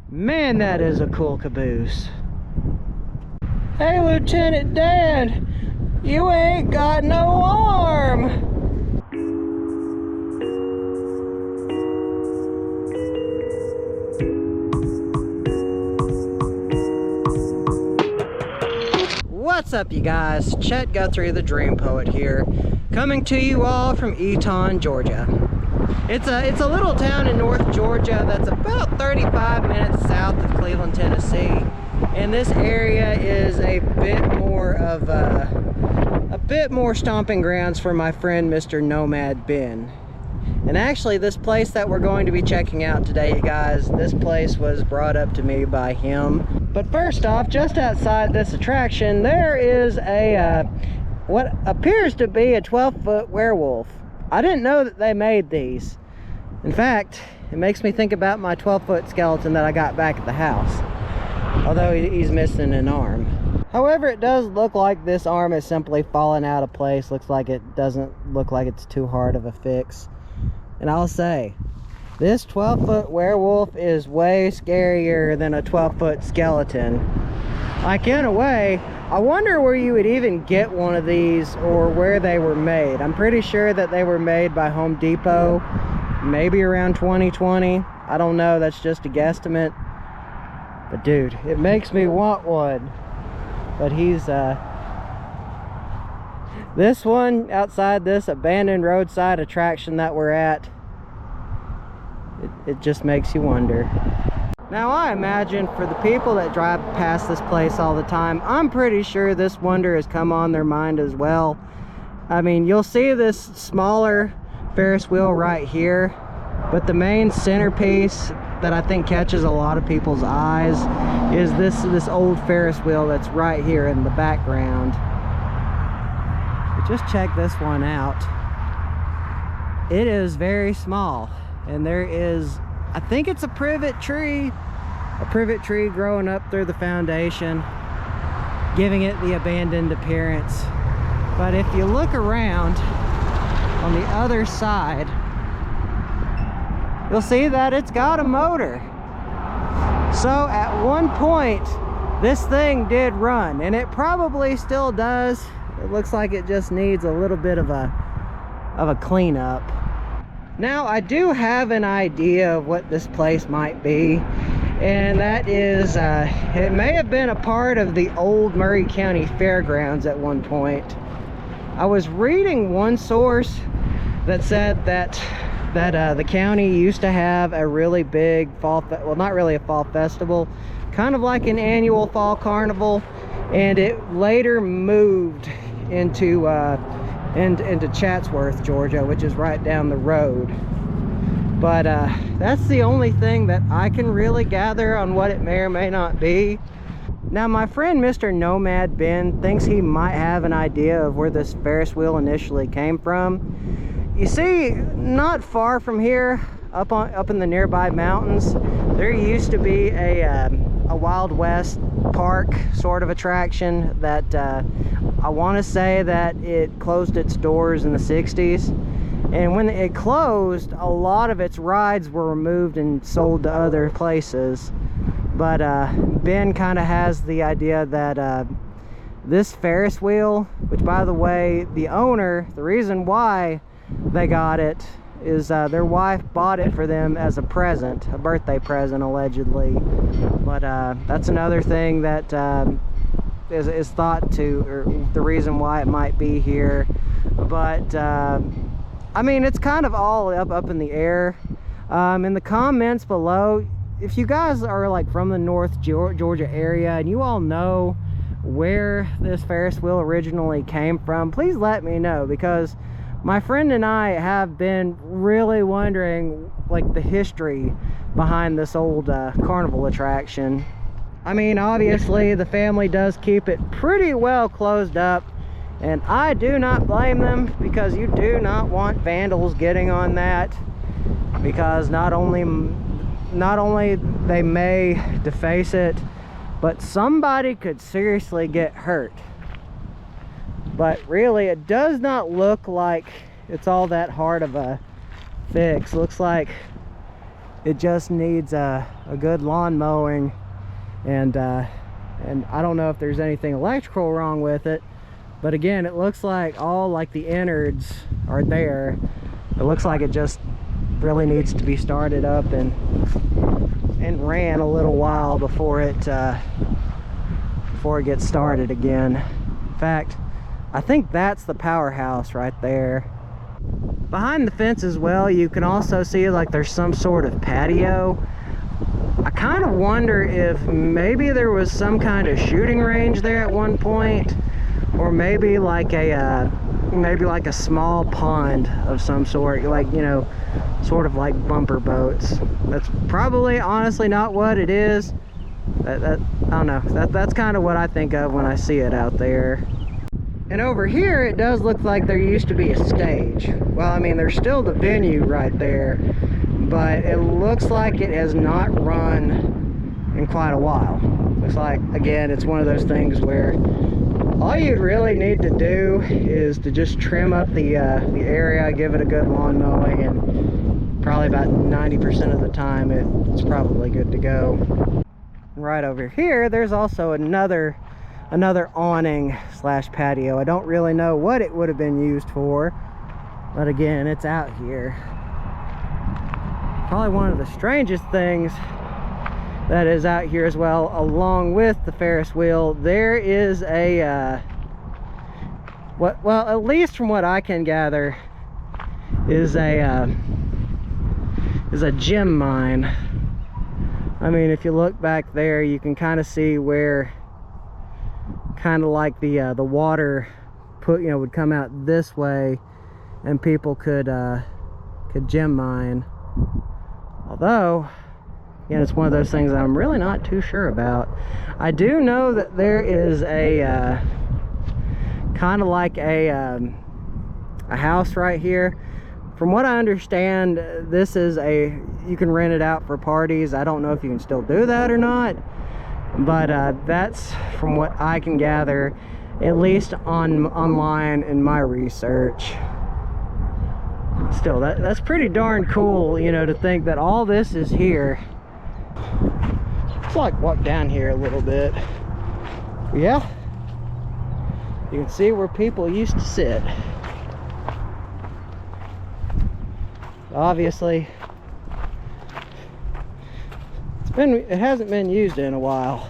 Man, that is a cool caboose. Hey, Lieutenant Dan, you ain't got no arm. What's up, you guys? Chet-Guthrie, the Dream Poet here, coming to you all from Eton, Georgia. It's a little town in North Georgia that's about 35 minutes south of Cleveland, Tennessee, and this area is a bit more stomping grounds for my friend Mr. Nomad Ben. And actually, this place that we're going to be checking out today, you guys, this place was brought up to me by him. But first off, just outside this attraction, there is a what appears to be a 12-foot werewolf. I didn't know that they made these. In fact, it makes me think about my 12-foot skeleton that I got back at the house, although he's missing an arm. However, it does look like this arm is simply fallen out of place. Looks like it doesn't look like it's too hard of a fix. And I'll say, this 12-foot werewolf is way scarier than a 12-foot skeleton. Like, in a way, I wonder where you would even get one of these or where they were made. I'm pretty sure that they were made by Home Depot, maybe around 2020. I don't know, that's just a guesstimate. But dude, it makes me want one. But he's, this one outside this abandoned roadside attraction that we're at, it just makes you wonder. Now, I imagine for the people that drive past this place all the time, I'm pretty sure this wonder has come on their mind as well. I mean, you'll see this smaller Ferris wheel right here, but the main centerpiece that I think catches a lot of people's eyes is this old Ferris wheel that's right here in the background. But just check this one out. It is very small, and there is, I think it's a privet tree growing up through the foundation, giving it the abandoned appearance. But if you look around on the other side, you'll see that it's got a motor. So at one point, this thing did run, and it probably still does. It looks like it just needs a little bit of a cleanup. Now, I do have an idea of what this place might be, and that is, it may have been a part of the old Murray County Fairgrounds at one point. I was reading one source that said that the county used to have a really big fall, well, not really a fall festival, kind of like an annual fall carnival, and it later moved into Chatsworth, Georgia, which is right down the road. But that's the only thing that I can really gather on what it may or may not be. Now, my friend Mr. Nomad Ben thinks he might have an idea of where this Ferris wheel initially came from. You see, not far from here, up in the nearby mountains, there used to be a Wild West park sort of attraction that I want to say that it closed its doors in the 60s. And when it closed, a lot of its rides were removed and sold to other places. But Ben kind of has the idea that this Ferris wheel, which, by the way, the owner, the reason why they got it is their wife bought it for them as a present, a birthday present, allegedly. But that's another thing that is thought to, or the reason why it might be here. But I mean, it's kind of all up in the air. In the comments below, if you guys are like from the North Georgia area and you all know where this Ferris wheel originally came from, please let me know, because my friend and I have been really wondering like the history behind this old carnival attraction. I mean, obviously the family does keep it pretty well closed up, and I do not blame them, because you do not want vandals getting on that, because not only they may deface it, but somebody could seriously get hurt. But really, it does not look like it's all that hard of a fix. Looks like it just needs a good lawn mowing, and I don't know if there's anything electrical wrong with it, but again, it looks like all like the innards are there. It looks like it just really needs to be started up and ran a little while before it gets started again. In fact, I think that's the powerhouse right there. Behind the fence as well, you can also see like there's some sort of patio. I kind of wonder if maybe there was some kind of shooting range there at one point, or maybe like a small pond of some sort, like, you know, sort of like bumper boats. That's probably honestly not what it is. I don't know. That's kind of what I think of when I see it out there. And over here, it does look like there used to be a stage. Well, I mean, there's still the venue right there, but it looks like it has not run in quite a while. Looks like, again, it's one of those things where all you'd really need to do is to just trim up the area, give it a good lawn mowing, and probably about 90% of the time it's probably good to go. Right over here, there's also another awning slash patio. I don't really know what it would have been used for, but again, it's out here. Probably one of the strangest things that is out here as well, along with the Ferris wheel, there is a well, at least from what I can gather, is a gem mine. I mean, if you look back there, you can kind of see where kind of like the water would come out this way, and people could gem mine. Although, again, it's one of those things that I'm really not too sure about. I do know that there is a kind of like a house right here. From what I understand, this is you can rent it out for parties. I don't know if you can still do that or not, but that's from what I can gather, at least online in my research. Still, that's pretty darn cool, you know, to think that all this is here. Let's like walk down here a little bit. Yeah, you can see where people used to sit. Obviously, it hasn't been used in a while.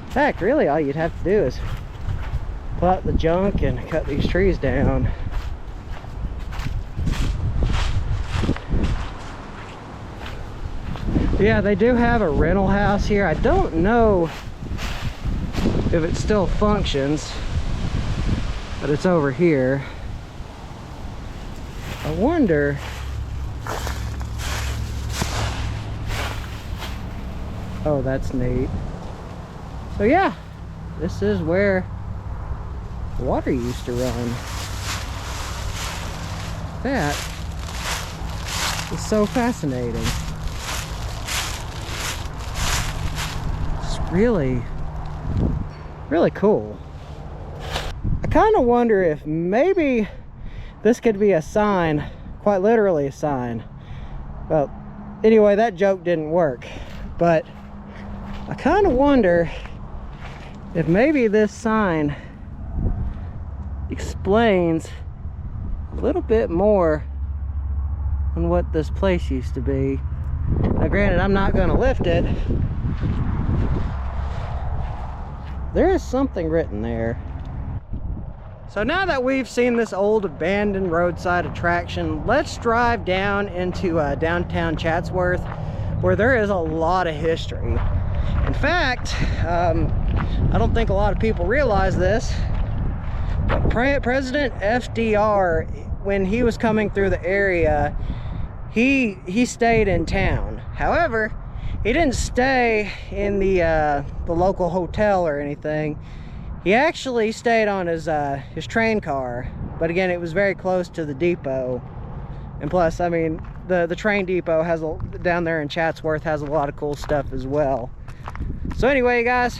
In fact, really all you'd have to do is pull out the junk and cut these trees down. Yeah, they do have a rental house here. I don't know if it still functions, but it's over here. I wonder, oh, that's neat. So yeah, this is where the water used to run. That is so fascinating. It's really cool. I kind of wonder if maybe this could be a sign, quite literally a sign. Well, anyway, that joke didn't work, but I kind of wonder if maybe this sign explains a little bit more on what this place used to be. Now granted, I'm not going to lift it. There is something written there. So now that we've seen this old abandoned roadside attraction, let's drive down into downtown Chatsworth, where there is a lot of history. In fact, I don't think a lot of people realize this, but President FDR, when he was coming through the area, he stayed in town. However, he didn't stay in the local hotel or anything. He actually stayed on his train car, but again, it was very close to the depot. And plus, I mean, the train depot down there in Chatsworth has a lot of cool stuff as well. So anyway, guys,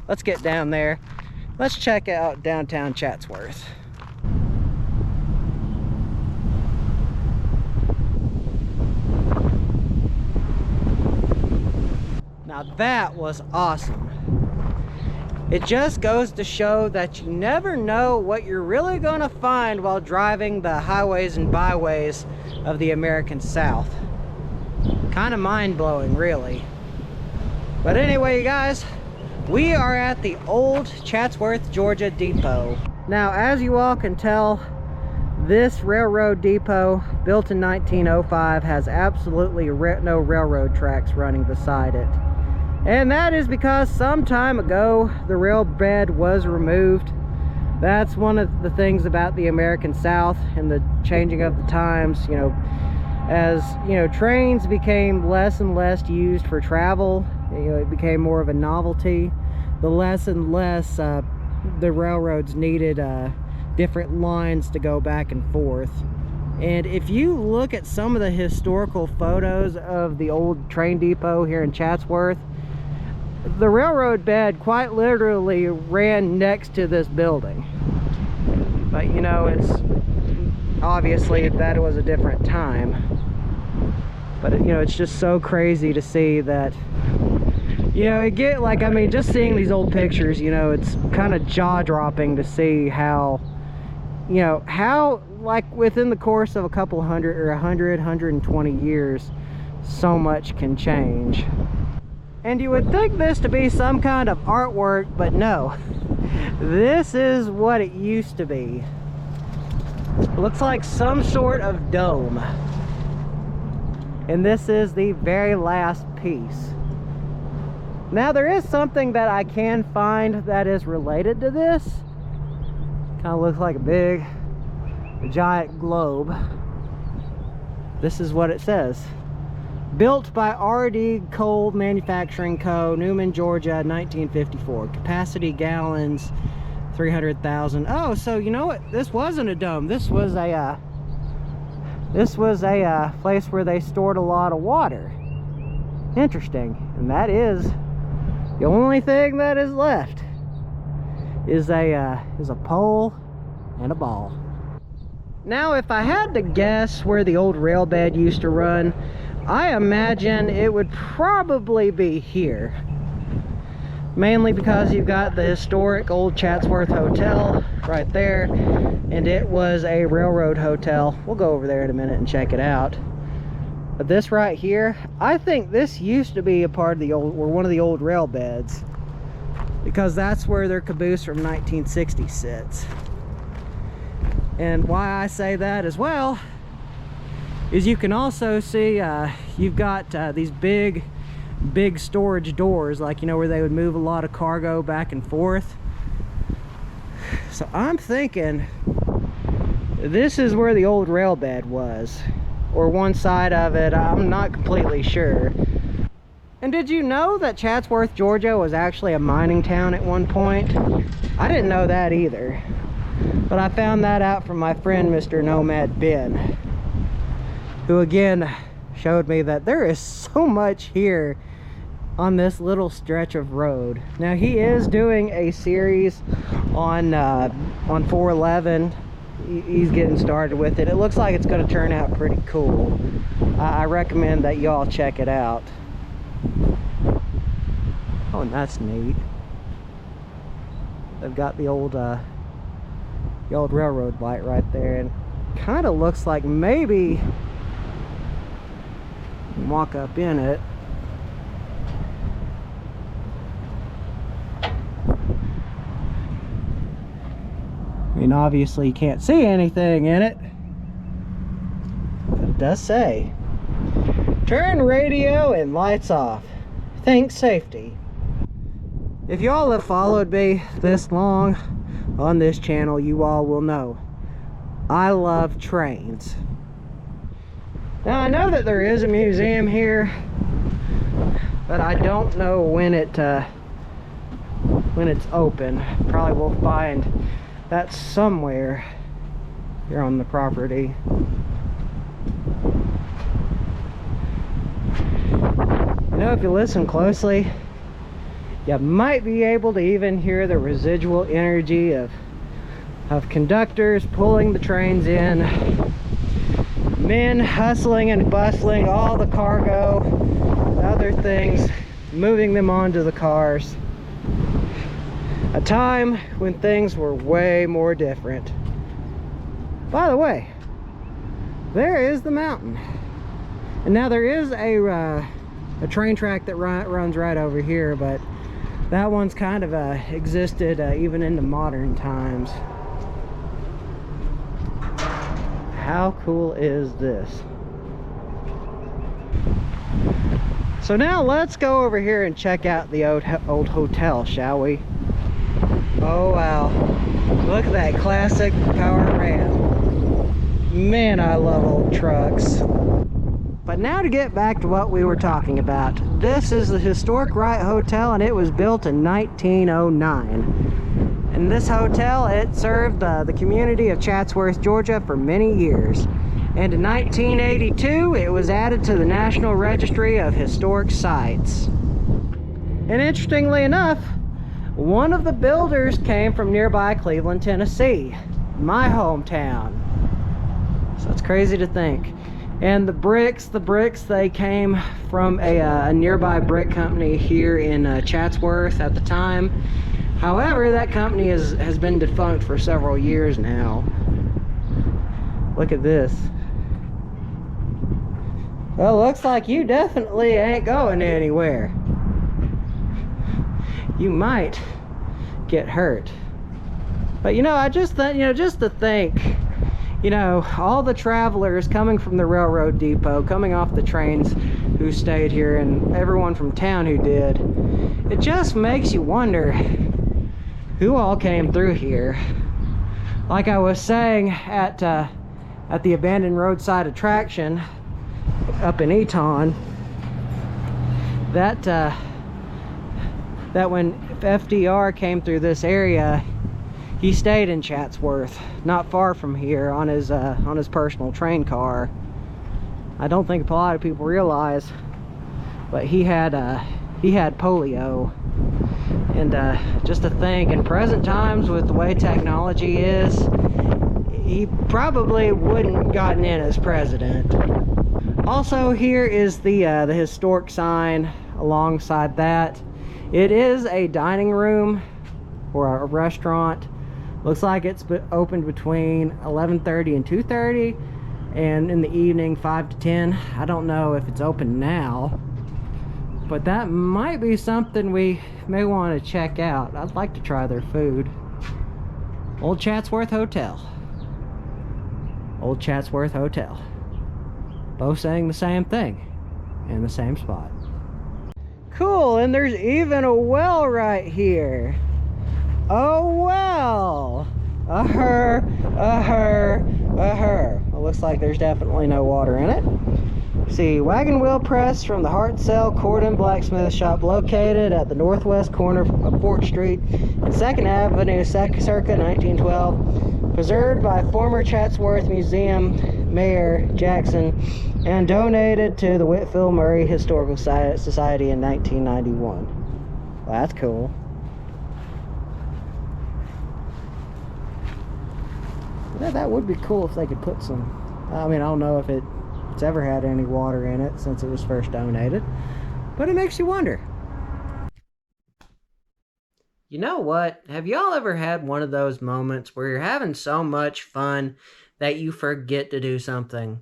let's get down there. Let's check out downtown Chatsworth. Now that was awesome. It just goes to show that you never know what you're really gonna find while driving the highways and byways of the American South. Kind of mind-blowing, really. But anyway, you guys, we are at the old Chatsworth, Georgia depot. Now, as you all can tell, this railroad depot, built in 1905, has absolutely no railroad tracks running beside it. And that is because some time ago, the rail bed was removed. That's one of the things about the American South and the changing of the times, you know, as, you know, trains became less and less used for travel, you know, it became more of a novelty. The less and less the railroads needed different lines to go back and forth. And if you look at some of the historical photos of the old train depot here in Chatsworth, the railroad bed quite literally ran next to this building. But you know, it's obviously that it was a different time. But you know, it's just so crazy to see that, you know, it get like, I mean, just seeing these old pictures, you know, it's kind of jaw-dropping to see how, you know, how like within the course of a couple hundred or 120 years, so much can change. And you would think this to be some kind of artwork, but no. This is what it used to be. It looks like some sort of dome. And this is the very last piece. Now there is something that I can find that is related to this. Kind of looks like a giant globe. This is what it says. Built by R.D. Coal Manufacturing Co., Newman, Georgia, 1954. Capacity gallons, 300,000. Oh, so you know what? This wasn't a dome. This was a place where they stored a lot of water. Interesting. And that is the only thing that is left. Is a pole and a ball. Now, if I had to guess where the old rail bed used to run, I imagine it would probably be here. Mainly because you've got the historic old Chatsworth Hotel right there, and it was a railroad hotel. We'll go over there in a minute and check it out. But this right here, I think this used to be a part of the old, or one of the old rail beds, because that's where their caboose from 1960 sits. And why I say that as well is you can also see you've got these big storage doors, like, you know, where they would move a lot of cargo back and forth. So I'm thinking this is where the old rail bed was, or one side of it. I'm not completely sure. And did you know that Chatsworth, Georgia was actually a mining town at one point? I didn't know that either, but I found that out from my friend Mr. Nomad Ben, who again showed me that there is so much here on this little stretch of road. Now he is doing a series on 411. He's getting started with it. It looks like it's going to turn out pretty cool. I recommend that y'all check it out. Oh, and that's neat. They've got the old railroad light right there, and kind of looks like maybe walk up in it. I mean, obviously you can't see anything in it, but it does say, turn radio and lights off. Think safety. If y'all have followed me this long on this channel, you all will know I love trains. Now I know that there is a museum here, but I don't know when it's open. Probably will find that somewhere here on the property. You know, if you listen closely, you might be able to even hear the residual energy of conductors pulling the trains in, men hustling and bustling all the cargo, other things moving them onto the cars. A time when things were way more different. By the way, there is the mountain. And now there is a train track that runs right over here, but that one's kind of existed even into modern times. How cool is this? So now let's go over here and check out the old hotel, shall we? Oh wow, look at that classic power ram. Man, I love old trucks. But now to get back to what we were talking about. This is the historic Wright Hotel, and it was built in 1909. And this hotel, it served the community of Chatsworth, Georgia for many years. And in 1982, it was added to the National Registry of Historic Sites. And interestingly enough, one of the builders came from nearby Cleveland, Tennessee, my hometown. So it's crazy to think. And the bricks, they came from a nearby brick company here in Chatsworth at the time. However, that company has been defunct for several years now. Look at this. Well, looks like you definitely ain't going anywhere. You might get hurt. But you know, I just thought, just to think, all the travelers coming from the railroad depot, coming off the trains who stayed here, and everyone from town who did, it just makes you wonder who all came through here. Like I was saying at the abandoned roadside attraction up in Eton, that when FDR came through this area, he stayed in Chatsworth, not far from here, on his personal train car. I don't think a lot of people realize, but he had polio. And just to think, in present times with the way technology is, he probably wouldn't have gotten in as president. Also, here is the historic sign alongside that. It is a dining room or a restaurant. Looks like it's opened between 11:30 and 2:30, and in the evening 5 to 10. I don't know if it's open now, but that might be something we may want to check out. I'd like to try their food. Old Chatsworth Hotel. Old Chatsworth Hotel. Both saying the same thing in the same spot. Cool, and there's even a well right here. Oh well. Well, looks like there's definitely no water in it. See, wagon wheel press from the Hartzell Cordon Blacksmith Shop, located at the northwest corner of 4th Street and 2nd Avenue, circa 1912. Preserved by former Chatsworth Museum Mayor Jackson and donated to the Whitfield Murray Historical Society in 1991. Well, that's cool. Yeah, that would be cool if they could put some, I mean, I don't know if it's ever had any water in it since it was first donated, but it makes you wonder. You know what? Have y'all ever had one of those moments where you're having so much fun that you forget to do something?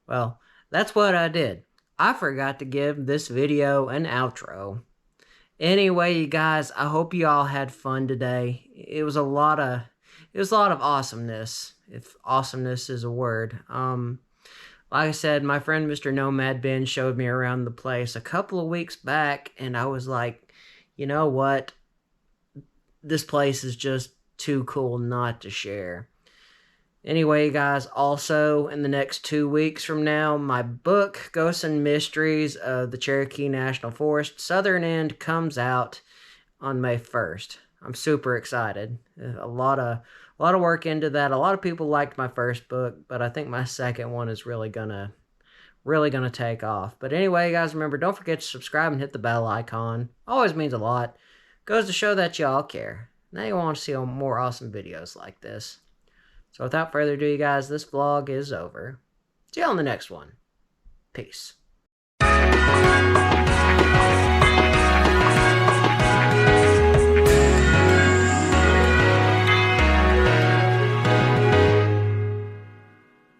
Well, that's what I did. I forgot to give this video an outro. Anyway, you guys, I hope you all had fun today. It was a lot of awesomeness, if awesomeness is a word. Like I said, my friend Mr. Nomad Ben showed me around the place a couple of weeks back, and I was like, you know what? This place is just too cool not to share. Anyway, guys, also in the next 2 weeks from now, my book, Ghosts and Mysteries of the Cherokee National Forest, Southern End, comes out on May 1st. I'm super excited. A lot of work into that. A lot of people liked my first book, but I think my second one is really gonna take off. But anyway, guys, remember, don't forget to subscribe and hit the bell icon. Always means a lot. Goes to show that y'all care. Now you want to see more awesome videos like this. So without further ado, you guys, this vlog is over. See you on the next one. Peace.